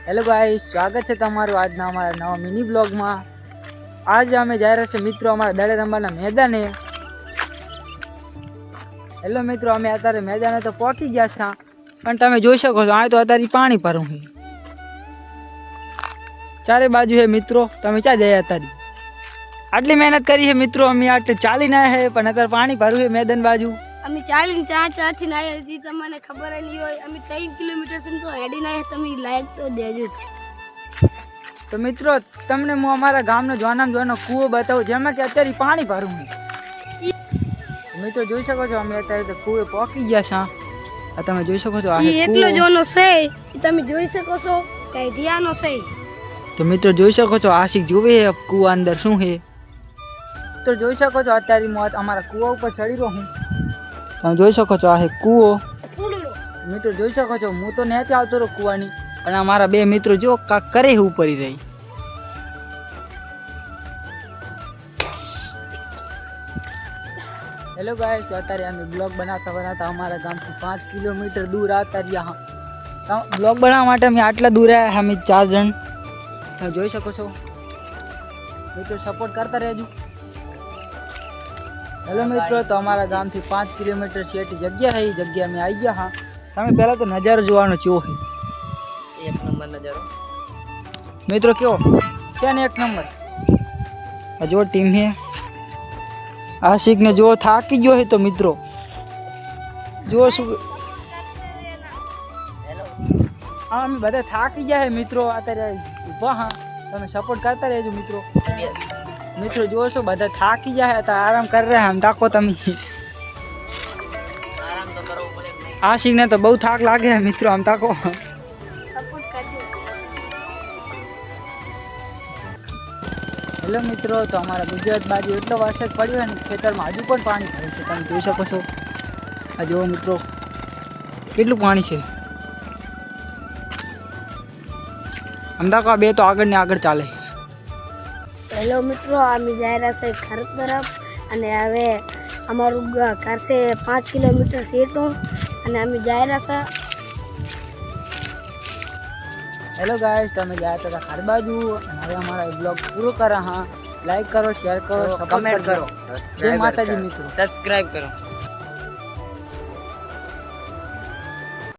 Hello guys, સ્વાગત છે તમારું આજના અમારા નવા મિની બ્લોગમાં। આજે અમે જઈ રહ્યા છે મિત્રો અમારા દડે રમવાના મેદાને। હેલો મિત્રો, અમે અત્યારે મેદાને તો પહોંચી ગયા છે, પણ તમે જોઈ શકો છો આ તો અત્યારે પાણી ભરું છે, ચારે બાજુ છે મિત્રો। તમે ક્યાં જયા અત્યારે? આટલી મહેનત કરી છે મિત્રો, અમે આટલે ચાલીને આવ્યા છે, પણ અત્યારે પાણી ભરું છે મેદાન બાજુ। અમે ચાલીને ચાર થી નાયા હતી, તમને ખબર નહીં હોય। અમે 3 કિલોમીટર સુધી તો હેડીને આવ્યા, તમે લાયક તો દેજો જ। તો મિત્રો તમને હું અમારા ગામનો જોવાનો કૂવો બતાવું, જેમાં કે અત્યારે પાણી ભરું છે। મિત્રો જોઈ શકો છો અમે અત્યારે તો કૂવે પહોંચી ગયા છે। આ તમે જોઈ શકો છો, આ એટલો જોનો છે, તમે જોઈ શકો છો કે ધ્યાનો છે। તો મિત્રો જોઈ શકો છો આશિક જોવે કૂવા અંદર શું છે। તો જોઈ શકો છો અત્યારે હું અમારા કૂવા ઉપર ચડી રહ્યો છું, તમે જોઈ શકો છો આ છે કૂવો। મિત્રો જોઈ શકો છો હું તો નીચે આવતો રહ્યો કૂવાની, અને અમારા બે મિત્રો જો કાક કરે છે ઉપર રહી। હેલો ગાઈસ, તો અત્યારે અમે બ્લોગ બનાવતા અમારા ગામથી 5 કિલોમીટર દૂર આવતા રહ્યા। બ્લોગ બનાવવા માટે અમે આટલા દૂર આવ્યા, અમે 4 જણ। તમે જોઈ શકો છો મિત્રો, સપોર્ટ કરતા રહેજો। હેલો મિત્રો, તો અમારા ગામથી 5 કિલોમીટર છેટી જગ્યા છે, એ જગ્યા અમે આવી ગયા। હા, તમે પહેલાં તો નજારો જોવાનો ચો છે, એક નંબર નજારો મિત્રો। કયો છે ને એક નંબર। જો ટીમ છે આશિક ને જો થાકી ગયો છે, તો મિત્રો જો શું હા અમે બધા થાકી ગયા છે મિત્રો અત્યારે ઊભા। હા, તમે સપોર્ટ કરતા રહેજો મિત્રો। મિત્રો જોશો બધા થાકી જાય તો આરામ કરી રહ્યા, આમ તાકો તમે આરામ તો કરવો પડે। આશિક ને તો બહુ થાક લાગે મિત્રો, આમ તાકો સપોર્ટ કરજો। હેલો મિત્રો, તો અમારા ગુજરાત બાજુ એટલો વરસાદ પડ્યો છે ને, ખેતરમાં હજુ પણ પાણી ભર્યું છે, તમે જોઈ શકો છો। આ જુઓ મિત્રો કેટલું પાણી છે। આમ તાકો આ બે તો આગળ ને આગળ ચાલે। હેલો મિત્રો, અમે જઈ રહ્યા છે ઘર તરફ, અને હવે અમારું ઘર છે 5 કિલોમીટર સેટું, અને અમે જઈ રહ્યા છે। હેલો ગાઈસ, તમે ગયા હતા ઘર બાજુ, અને હવે અમારા બ્લોગ પૂરો કરા। હા, લાઈક કરો, શેર કરો, કમેન્ટ કરો। જય માતાજી મિત્રો, સબસ્ક્રાઇબ કરો।